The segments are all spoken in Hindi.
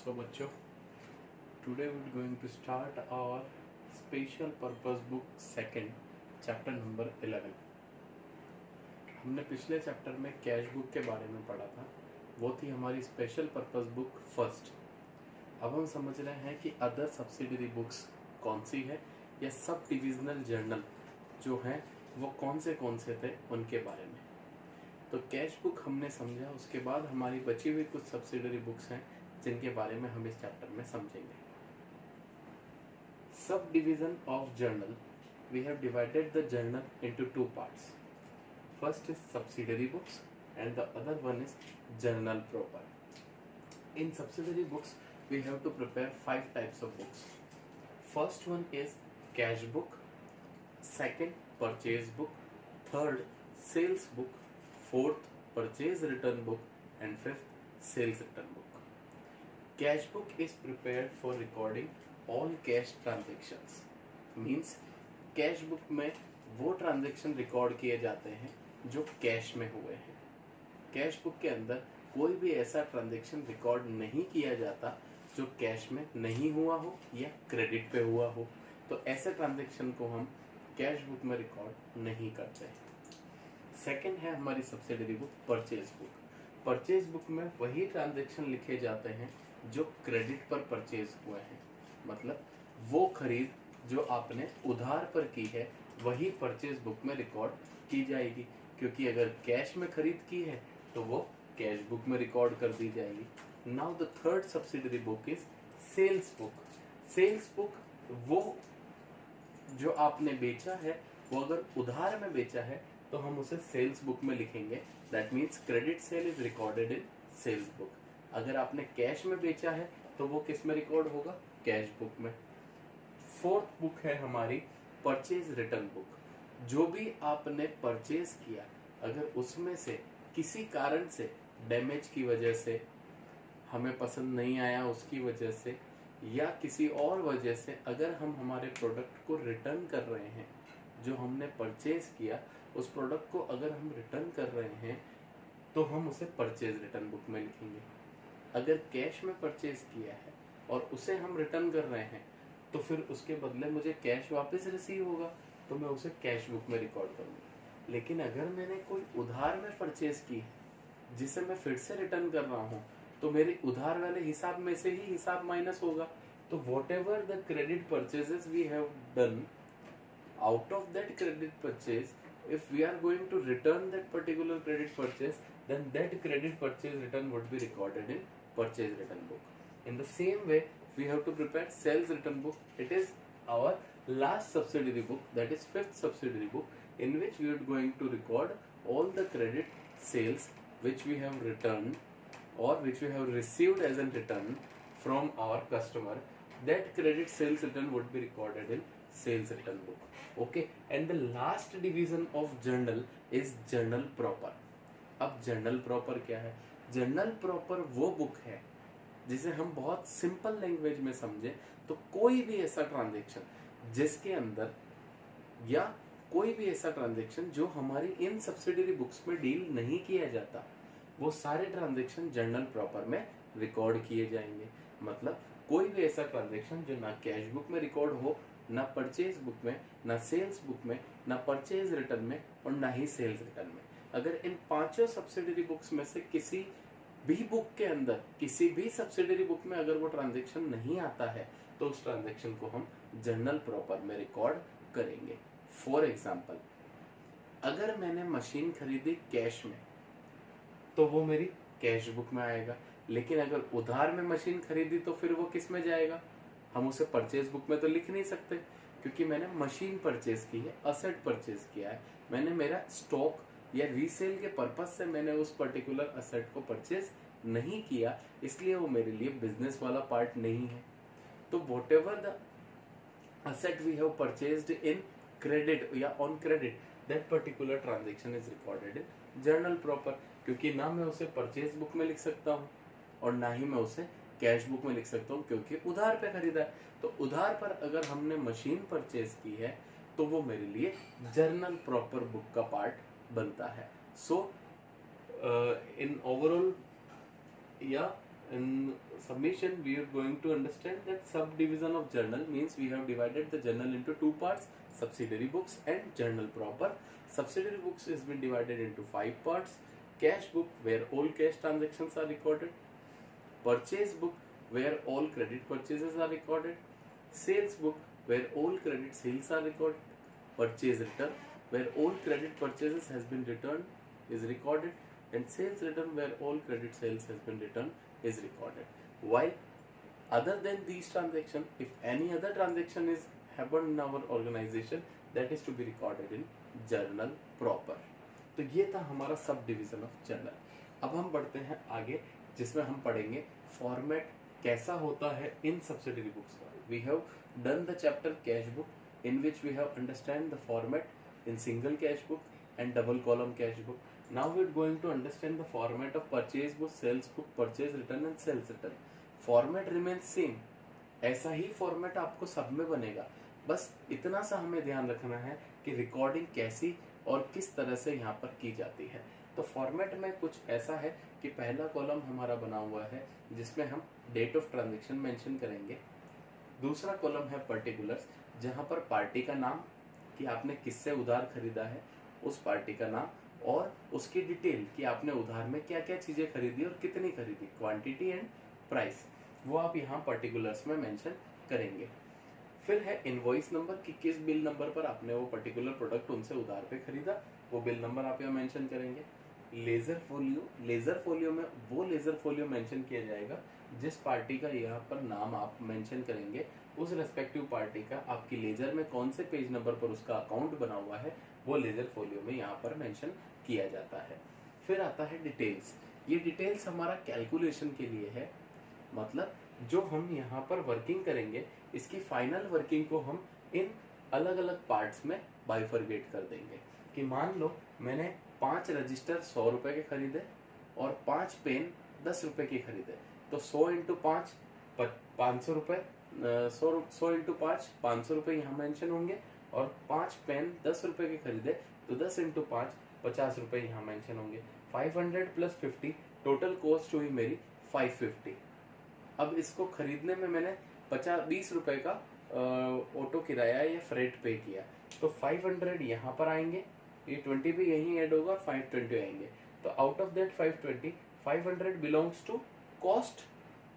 So बच्चों, today we're going to start our special purpose book second, chapter number 11. हमने पिछले चैप्टर में कैश बुक के बारे में पढ़ा था, वो थी हमारी स्पेशल पर्पस बुक फर्स्ट। अब हम समझ रहे हैं कि अदर सब्सिडरी बुक्स कौन सी है या सब डिविजनल जर्नल जो हैं वो कौन से थे उनके बारे में। तो कैश बुक हमने समझा, उसके बाद हमारी बची हुई कुछ सब्सिडरी बुक्स हैं जिनके बारे में हम इस चैप्टर में समझेंगे। Subdivision of journal, we have divided the journal into two parts. First is subsidiary books and the other one is journal proper. In subsidiary books we have to prepare 5 types of books. First one is cash book, second purchase book, third sales book, fourth purchase return book and fifth sales return book. Cash book is prepared for recording all cash transactions. Means cash book में वो ट्रांजेक्शन रिकॉर्ड किए जाते हैं जो कैश में हुए हैं। कैश बुक के अंदर कोई भी ऐसा ट्रांजैक्शन रिकॉर्ड नहीं किया जाता जो कैश में नहीं हुआ हो या क्रेडिट पे हुआ हो, तो ऐसे ट्रांजैक्शन को हम कैश बुक में रिकॉर्ड नहीं करते। सेकंड है हमारी subsidiary book purchase book. Purchase book में वही ट्रांजैक्शन लिखे जाते हैं जो क्रेडिट पर परचेज हुए हैं, मतलब वो खरीद जो आपने उधार पर की है वही परचेज बुक में रिकॉर्ड की जाएगी, क्योंकि अगर कैश में खरीद की है तो वो कैश बुक में रिकॉर्ड कर दी जाएगी। Now the third subsidiary book is sales book. Sales book वो जो आपने बेचा है वो अगर उधार में बेचा है तो हम उसे सेल्स बुक में लिखेंगे। That means credit sale is recorded in sales book. अगर आपने कैश में बेचा है तो वो किस में रिकॉर्ड होगा? कैश बुक में। फोर्थ बुक है हमारी परचेज रिटर्न बुक। जो भी आपने परचेज किया अगर उसमें से किसी कारण से, डैमेज की वजह से, हमें पसंद नहीं आया उसकी वजह से या किसी और वजह से अगर हम हमारे प्रोडक्ट को रिटर्न कर रहे हैं, जो हमने परचेज किया उस प्रोडक्ट को अगर हम रिटर्न कर रहे हैं तो हम उसे परचेज रिटर्न बुक में लिखेंगे। अगर कैश में परचेज किया है और उसे हम रिटर्न कर रहे हैं तो फिर उसके बदले मुझे कैश वापस रिसीव होगा तो मैं उसे कैश बुक में रिकॉर्ड करूँगा। लेकिन अगर मैंने कोई उधार में परचेज की है जिसे मैं फिर से रिटर्न कर रहा हूँ तो मेरे उधार वाले हिसाब में से ही हिसाब माइनस होगा। तो whatever the credit purchases we have done, out of that credit purchase if we are going to return that particular credit purchase, then that credit purchase return would be recorded in purchase return book. In the same way we have to prepare sales return book. It is our last subsidiary book, that is fifth subsidiary book, in which we are going to record all the credit sales which we have returned or which we have received as a return from our customer. That credit sales return would be recorded in sales return book. Okay, and the last division of journal is journal proper. अब journal proper क्या है? journal proper वो बुक है जिसे हम बहुत सिंपल लैंग्वेज में समझे तो कोई भी ऐसा ट्रांजेक्शन जिसके अंदर या कोई भी ऐसा ट्रांजेक्शन जो हमारी इन सब्सिडरी बुक्स में डील नहीं किया जाता, वो सारे ट्रांजेक्शन जर्नल प्रॉपर में रिकॉर्ड किए जाएंगे। मतलब कोई भी ऐसा ट्रांजेक्शन जो ना कैश बुक में रिकॉर्ड हो, ना परचेज बुक में, ना सेल्स बुक में, ना परचेज रिटर्न में और ना ही सेल्स रिटर्न में। अगर इन पांचों सब्सिडरी बुक्स में से किसी भी बुक के अंदर, किसी भी सब्सिडरी बुक में अगर वो ट्रांजेक्शन नहीं आता है तो उस ट्रांजेक्शन को हम जर्नल प्रॉपर में रिकॉर्ड करेंगे। फॉर एग्जाम्पल, अगर मैंने मशीन खरीदी कैश में तो वो मेरी कैश बुक में आएगा, लेकिन अगर उधार में मशीन खरीदी तो फिर वो किस में जाएगा? हम उसे परचेज बुक में तो लिख नहीं सकते, क्योंकि मैंने मशीन परचेज की है, असेट परचेज किया है, मैंने मेरा स्टॉक या रीसेल के पर्पज से मैंने उस पर्टिकुलर असेट को परचेज नहीं किया, इसलिए वो मेरे लिए बिजनेस वाला पार्ट नहीं है। तो whatever the asset we have purchased in credit या on credit, that particular transaction is recorded in journal proper, क्योंकि ना मैं उसे परचेज बुक में लिख सकता हूँ और ना ही मैं उसे कैश बुक में लिख सकता हूँ, क्योंकि उधार पे खरीदा है। तो उधार पर अगर हमने मशीन परचेज की है तो वो मेरे लिए जर्नल प्रॉपर बुक का पार्ट बनता है। सो इन ओवरऑल या in submission we are going to understand that subdivision of journal means we have divided the journal into two parts, subsidiary books and journal proper. Subsidiary books has been divided into 5 parts: cash book where all cash transactions are recorded, purchase book where all credit purchases are recorded, sales book where all credit sales are recorded, purchase return where all credit purchases has been returned is recorded, and sales return where all credit sales has been returned is recorded. While other than these transactions, if any other transaction is happened in our organization, that is to be recorded in journal proper. तो ये था हमारा सब डिविजन ऑफ जर्नल. अब हम बढ़ते हैं आगे, जिसमें हम पढ़ेंगे फॉर्मेट कैसा होता है इन सब्सिडरी बुक्स का. We have done the chapter cash book in which we have understand the format in single cash book and double column cash book. Now we are going to understand the format of purchase book, sales book, purchase return and sales return. Format remains same. ऐसा ही फॉर्मेट आपको सब में बनेगा, बस इतना सा हमें ध्यान रखना है कि रिकॉर्डिंग कैसी और किस तरह से यहाँ पर की जाती है. तो फॉर्मेट में कुछ ऐसा है कि पहला कॉलम हमारा बना हुआ है जिसमें हम डेट ऑफ ट्रांजेक्शन मेंशन करेंगे. दूसरा कॉलम है पर्टिकुलर्स, जहाँ पर पार्टी का नाम कि आपने किससे उधार खरीदा है, उस पार्टी का नाम और उसकी डिटेल कि आपने उधार में क्या क्या चीजें खरीदी और कितनी खरीदी, क्वांटिटी एंड प्राइस, वो आप यहाँ पर्टिकुलर्स में मेंशन करेंगे. फिर है इनवॉइस नंबर कि किस बिल नंबर पर आपने वो पर्टिकुलर प्रोडक्ट उनसे उधार पे खरीदा, वो बिल नंबर आप यहाँ मेंशन करेंगे. लेजर फोलियो में वो लेजर फोलियो मेंशन किया जाएगा जिस पार्टी का यहाँ पर नाम आप मेंशन करेंगे, उस रेस्पेक्टिव पार्टी का आपकी लेजर में कौन से पेज नंबर पर उसका अकाउंट बना हुआ है, वो लेजर फोलियो में यहाँ पर मेंशन किया जाता है. फिर आता है डिटेल्स. ये डिटेल्स हमारा कैलकुलेशन के लिए है, मतलब जो हम यहाँ पर वर्किंग करेंगे इसकी फाइनल वर्किंग को हम इन अलग अलग पार्ट्स में बाइफरगेट कर देंगे. कि मान लो मैंने 5 रजिस्टर 100 रुपए के खरीदे और 5 पेन 10 रुपए के खरीदे, तो 100 इंटू 5 500 रुपए, 100 इंटू 5 500 रुपए यहाँ मेंशन होंगे, और 5 पेन 10 रुपए के खरीदे तो 10 इंटू 5 50 रुपए यहाँ मेंशन होंगे. 500 प्लस 50 टोटल कॉस्ट हुई मेरी 550. अब इसको खरीदने में मैंने 20 रुपए का ऑटो किराया या फ्रेट पे किया, तो 500 यहाँ पर आएंगे, ये 20 भी यहीं ऐड होगा, 520 आएंगे. तो out of that 520, 500 belongs to cost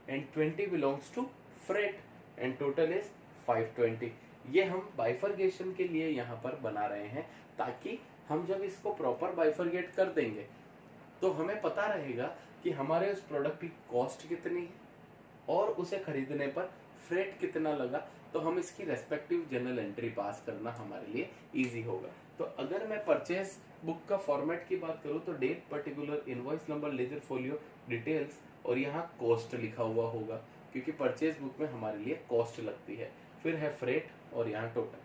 and 20 belongs to freight and total is 520. ये हम बाइफरगेशन के लिए यहाँ पर बना रहे हैं, ताकि हम जब इसको प्रॉपर बाइफरगेट कर देंगे तो हमें पता रहेगा कि हमारे उस प्रोडक्ट की कॉस्ट कितनी है और उसे खरीदने पर फ्रेट कितना लगा, तो हम इसकी रेस्पेक्टिव जर्नल एंट्री पास करना हमारे लिए इजी होगा. तो अगर मैं परचेज बुक का फॉर्मेट की बात करूँ तो date, particular, invoice number, ledger folio, details और यहाँ कॉस्ट लिखा हुआ होगा, क्योंकि परचेज बुक में हमारे लिए कॉस्ट लगती है. फिर है फ्रेट और यहाँ टोटल.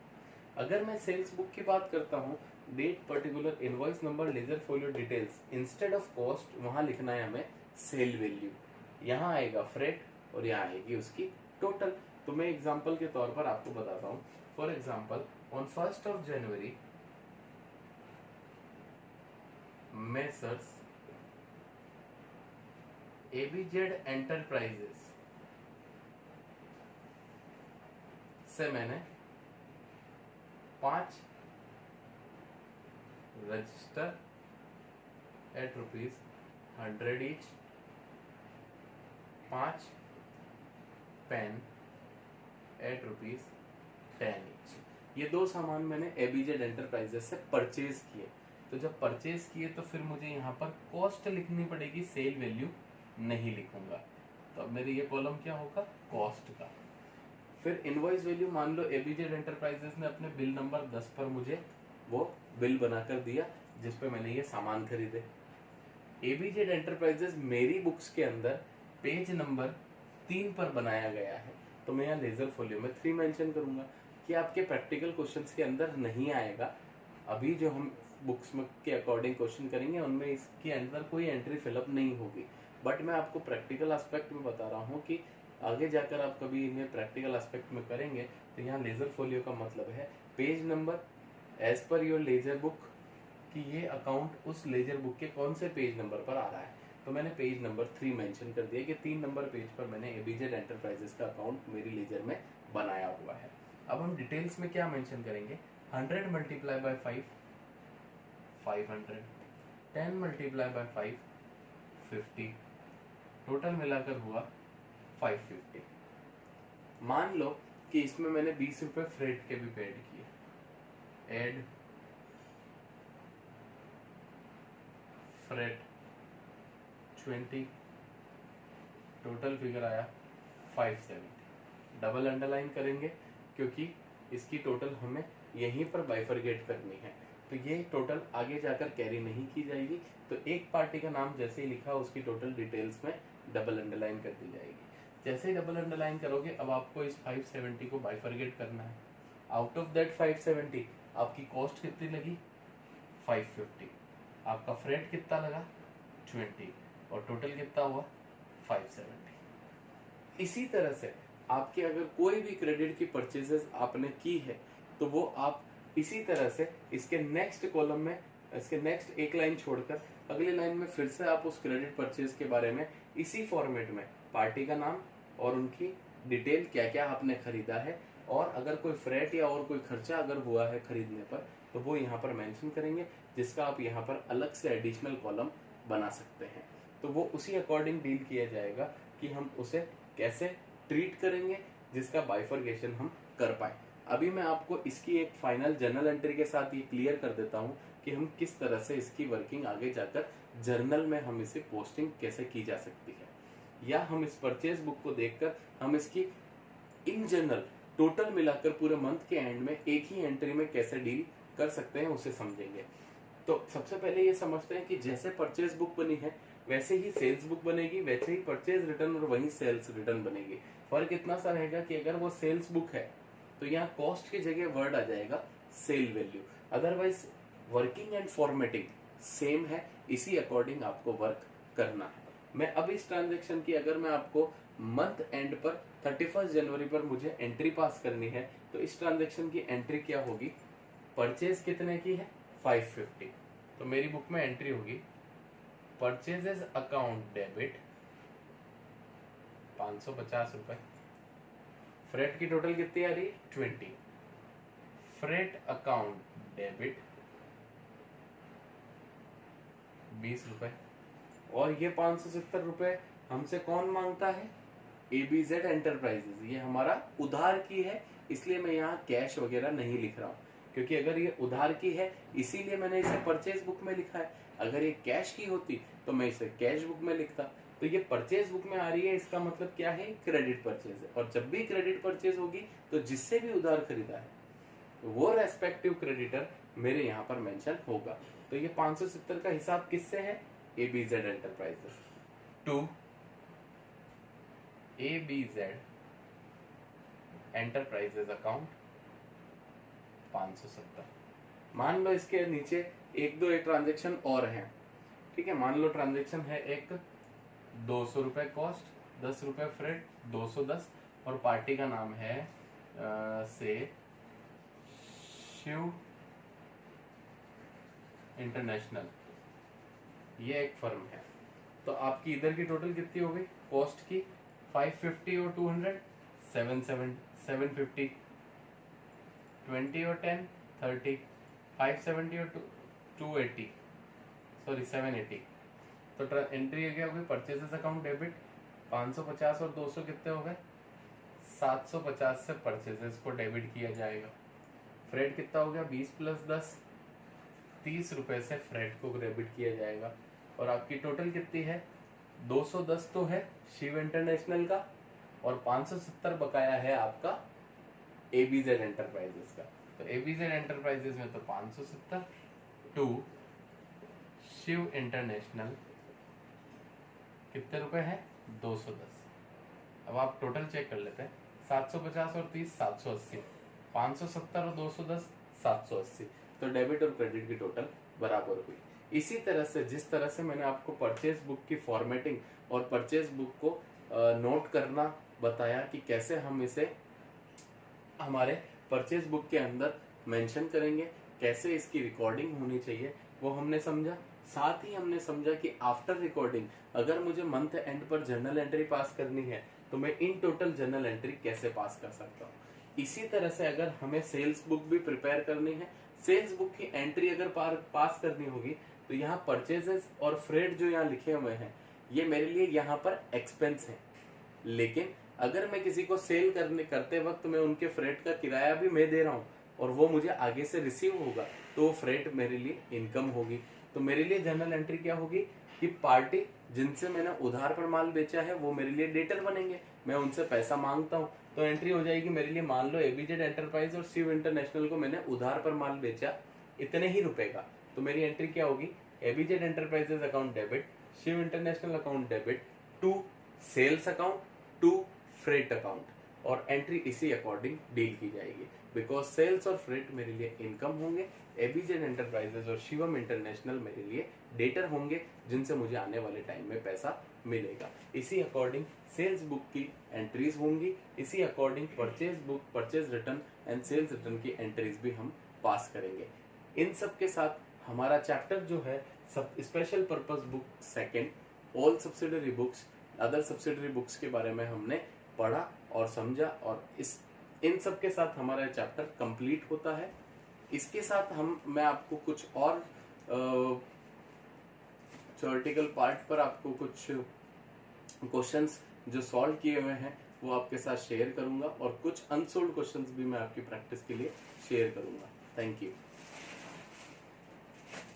अगर मैं सेल्स बुक की बात करता हूँ, date, particular, invoice number, ledger folio, details, instead of cost वहाँ लिखना है हमें सेल वैल्यू. यहाँ आएगा फ्रेट और यहाँ आएगी उसकी टोटल. तो मैं एग्जांपल के तौर पर आपको बताता हूँ. For example, on 1st of January messrs ABZ enterprises से मैंने 5 register at ₹100 each, 5 pen at ₹10 each. ये 2 सामान मैंने एबीजेड एंटरप्राइजेस से परचेज किए. तो जब परचेज किए तो फिर मुझे यहाँ पर कॉस्ट लिखनी पड़ेगी, सेल वैल्यू नहीं लिखूंगा. तो अब मेरे ये कॉलम क्या होगा, कॉस्ट का. फिर इनवॉइस वैल्यू, मान लो एबीजेड एंटरप्राइजेस ने अपने बिल नंबर 10 पर मुझे वो बिल बनाकर दिया जिस पे मैंने ये सामान खरीदे. एबीजेड एंटरप्राइजेस मेरी बुक्स के अंदर पेज नंबर 3 पर बनाया गया है, तो मैं यहाँ लेजर फोलियो में 3 मेंशन करूंगा. कि आपके प्रैक्टिकल क्वेश्चंस के अंदर नहीं आएगा, अभी जो हम बुक्स में के अकॉर्डिंग क्वेश्चन करेंगे उनमें इसके अंदर कोई एंट्री फिलअप नहीं होगी. बट मैं आपको प्रैक्टिकल एस्पेक्ट में बता रहा हूँ कि आगे जाकर आप कभी इन्हें प्रैक्टिकल एस्पेक्ट में करेंगे तो यहाँ लेजर फोलियो का मतलब है page number as per your ledger book, कि ये अकाउंट उस लेजर बुक के कौन से पेज नंबर पर आ रहा है. तो मैंने पेज नंबर 3 मेंशन कर दिया कि 3 नंबर पेज पर मैंने एबीजेड एंटरप्राइजेस का अकाउंट मेरी लेजर में बनाया हुआ है। अब हम डिटेल्स में क्या मेंशन करेंगे, 100 multiply by 5 500, 10 multiply by 5 50, total मिलाकर हुआ 550। मान लो कि इसमें मैंने 20 रुपए फ्रेट के भी पेड किए, एड फ्रेट 20, टोटल फिगर आया 570। डबल अंडरलाइन करेंगे क्योंकि इसकी टोटल हमें यहीं पर बाइफरगेट करनी है, तो ये टोटल आगे जाकर कैरी नहीं की जाएगी। तो एक पार्टी का नाम जैसे ही लिखा उसकी टोटल डिटेल्स में डबल अंडरलाइन कर दी जाएगी। जैसे ही डबल अंडरलाइन करोगे अब आपको इस 570 को बाइफरगेट करना है। आउट ऑफ दैट 570 आपकी कॉस्ट कितनी लगी, 550, आपका फ्रेट कितना लगा 20, और टोटल कितना हुआ 570। इसी तरह से आपके अगर कोई भी क्रेडिट की परचेजेस आपने की है तो वो आप इसी तरह से इसके नेक्स्ट कॉलम में, इसके नेक्स्ट एक लाइन छोड़कर अगली लाइन में फिर से आप उस क्रेडिट परचेज के बारे में इसी फॉर्मेट में पार्टी का नाम और उनकी डिटेल क्या क्या आपने खरीदा है, और अगर कोई फ्रेट या और कोई खर्चा अगर हुआ है खरीदने पर तो वो यहाँ पर मेंशन करेंगे, जिसका आप यहाँ पर अलग से एडिशनल कॉलम बना सकते हैं। तो वो उसी अकॉर्डिंग डील किया जाएगा कि हम उसे कैसे ट्रीट करेंगे, जिसका बाइफरगेशन हम कर पाए। अभी मैं आपको इसकी एक फाइनल जर्नल एंट्री के साथ ये क्लियर कर देता हूँ कि हम किस तरह से इसकी वर्किंग आगे जाकर जर्नल में हम इसे पोस्टिंग कैसे की जा सकती है, या हम इस परचेज बुक को देखकर हम इसकी इन जनरल टोटल मिलाकर पूरे मंथ के एंड में एक ही एंट्री में कैसे डील कर सकते हैं उसे समझेंगे। तो सबसे पहले ये समझते हैं कि जैसे परचेज बुक बनी है वैसे ही सेल्स बुक बनेगी, वैसे ही परचेज रिटर्न और वही सेल्स रिटर्न बनेगी। फर्क इतना सा रहेगा कि अगर वो सेल्स बुक है तो यहाँ कॉस्ट की जगह वर्ड आ जाएगा sale value, otherwise working and formatting same है, इसी अकॉर्डिंग आपको वर्क करना है। मैं अब इस ट्रांजेक्शन की अगर मैं आपको मंथ एंड पर 31 जनवरी पर मुझे एंट्री पास करनी है तो इस ट्रांजेक्शन की एंट्री क्या होगी, परचेज कितने की है 550, तो मेरी बुक में एंट्री होगी परचेजेस अकाउंट डेबिट 550 रुपए, फ्रेट की टोटल कितनी आ रही है 20, फ्रेट अकाउंट डेबिट 20 रुपए, और ये 570 रुपए हमसे कौन मांगता है, एबीजेड एंटरप्राइजेज। ये हमारा उधार की है, इसलिए मैं यहाँ कैश वगैरह नहीं लिख रहा हूँ, क्योंकि अगर ये उधार की है इसीलिए मैंने इसे परचेज बुक में लिखा है। अगर ये कैश की होती तो मैं इसे कैश बुक में लिखता। तो ये परचेज बुक में आ रही है, इसका मतलब क्या है, क्रेडिट परचेज है। और जब भी क्रेडिट परचेज होगी तो जिससे भी उधार खरीदा है वो रेस्पेक्टिव क्रेडिटर मेरे यहाँ पर मेंशन होगा। तो ये 570 का हिसाब किससे है, एबीजेड एंटरप्राइजेस टू एबीजेड एंटरप्राइजेस अकाउंट 570। मान लो इसके नीचे एक दो एक ट्रांजेक्शन और हैं, ठीक है। मान लो ट्रांजेक्शन है एक 200 रुपए कॉस्ट, 10 रुपए फ्रेट, 210, और पार्टी का नाम है से शिव इंटरनेशनल, ये एक फर्म है। तो आपकी इधर की टोटल कितनी हो गई, कॉस्ट की 550 और 200 750, 20 और 10 30, 570 और 280 सॉरी 780। तो एंट्री क्या हो गई, परचेजेस अकाउंट डेबिट 550 और 200 कितने हो गए 750 से परचेजेस को डेबिट किया जाएगा। फ्रेट कितना हो गया 20 प्लस 10 30 रुपए से फ्रेट को डेबिट किया जाएगा। और आपकी टोटल कितनी है 210 तो है शिव इंटरनेशनल का, और 570 बकाया है आपका एबीजेड एंटरप्राइजेस का। तो एबीजेड एंटरप्राइजेस में तो 570 टू शिव इंटरनेशनल कितने रुपए है 210। अब आप टोटल चेक कर लेते हैं, 750 और 30 780, 570 और 210 780। तो डेबिट और क्रेडिट की टोटल बराबर हुई। इसी तरह से जिस तरह से मैंने आपको परचेज बुक की फॉर्मेटिंग और परचेज बुक को नोट करना बताया कि कैसे हम इसे हमारे परचेज बुक के अंदर मेंशन करेंगे, कैसे इसकी रिकॉर्डिंग होनी चाहिए, वो हमने समझा। साथ ही हमने समझा कि आफ्टर रिकॉर्डिंग अगर मुझे मंथ एंड पर जर्नल एंट्री पास करनी है तो मैं इन टोटल जर्नल एंट्री कैसे पास कर सकता हूँ। इसी तरह से अगर हमें सेल्स बुक भी प्रिपेयर करनी है, सेल्स बुक की एंट्री अगर पास करनी होगी, तो यहाँ परचेजेस और फ्रेट जो यहाँ लिखे हुए हैं ये मेरे लिए यहाँ पर एक्सपेंस है, लेकिन अगर मैं किसी को सेल करते वक्त मैं उनके फ्रेट का किराया भी मैं दे रहा हूँ और वो मुझे आगे से रिसीव होगा तो वो फ्रेट मेरे लिए इनकम होगी। तो मेरे लिए जर्नल एंट्री क्या होगी कि पार्टी जिनसे मैंने उधार पर माल बेचा है वो मेरे लिए डेटर बनेंगे, मैं उनसे पैसा मांगता हूँ तो एंट्री हो जाएगी मेरे लिए, मान लो एबीजेड एंटरप्राइज और शिव इंटरनेशनल को मैंने उधार पर माल बेचा इतने ही रुपए का, तो मेरी एंट्री क्या होगी, ABZ enterprises account debit, Shiv international account debit to sales account to freight account, और एंट्री इसी अकॉर्डिंग डील की जाएगी। बिकॉज सेल्स और फ्रेट मेरे लिए इनकम होंगे, एबीजेड एंटरप्राइजेस और शिवम इंटरनेशनल मेरे लिए डेटर होंगे जिनसे मुझे आने वाले टाइम में पैसा मिलेगा। इसी अकॉर्डिंग सेल्स बुक की एंट्रीज होंगी, इसी according purchase book, purchase return and sales return की एंट्रीज भी हम पास करेंगे। इन सब के साथ हमारा चैप्टर जो है सब special purpose book second, all subsidiary books, other subsidiary books के बारे में हमने पढ़ा और समझा, और इन सब के साथ हमारा चैप्टर कंप्लीट होता है। इसके साथ मैं आपको कुछ और थ्योरेटिकल पार्ट पर आपको कुछ क्वेश्चंस जो सॉल्व किए हुए हैं वो आपके साथ शेयर करूंगा, और कुछ अनसोल्व क्वेश्चंस भी मैं आपकी प्रैक्टिस के लिए शेयर करूंगा। Thank you.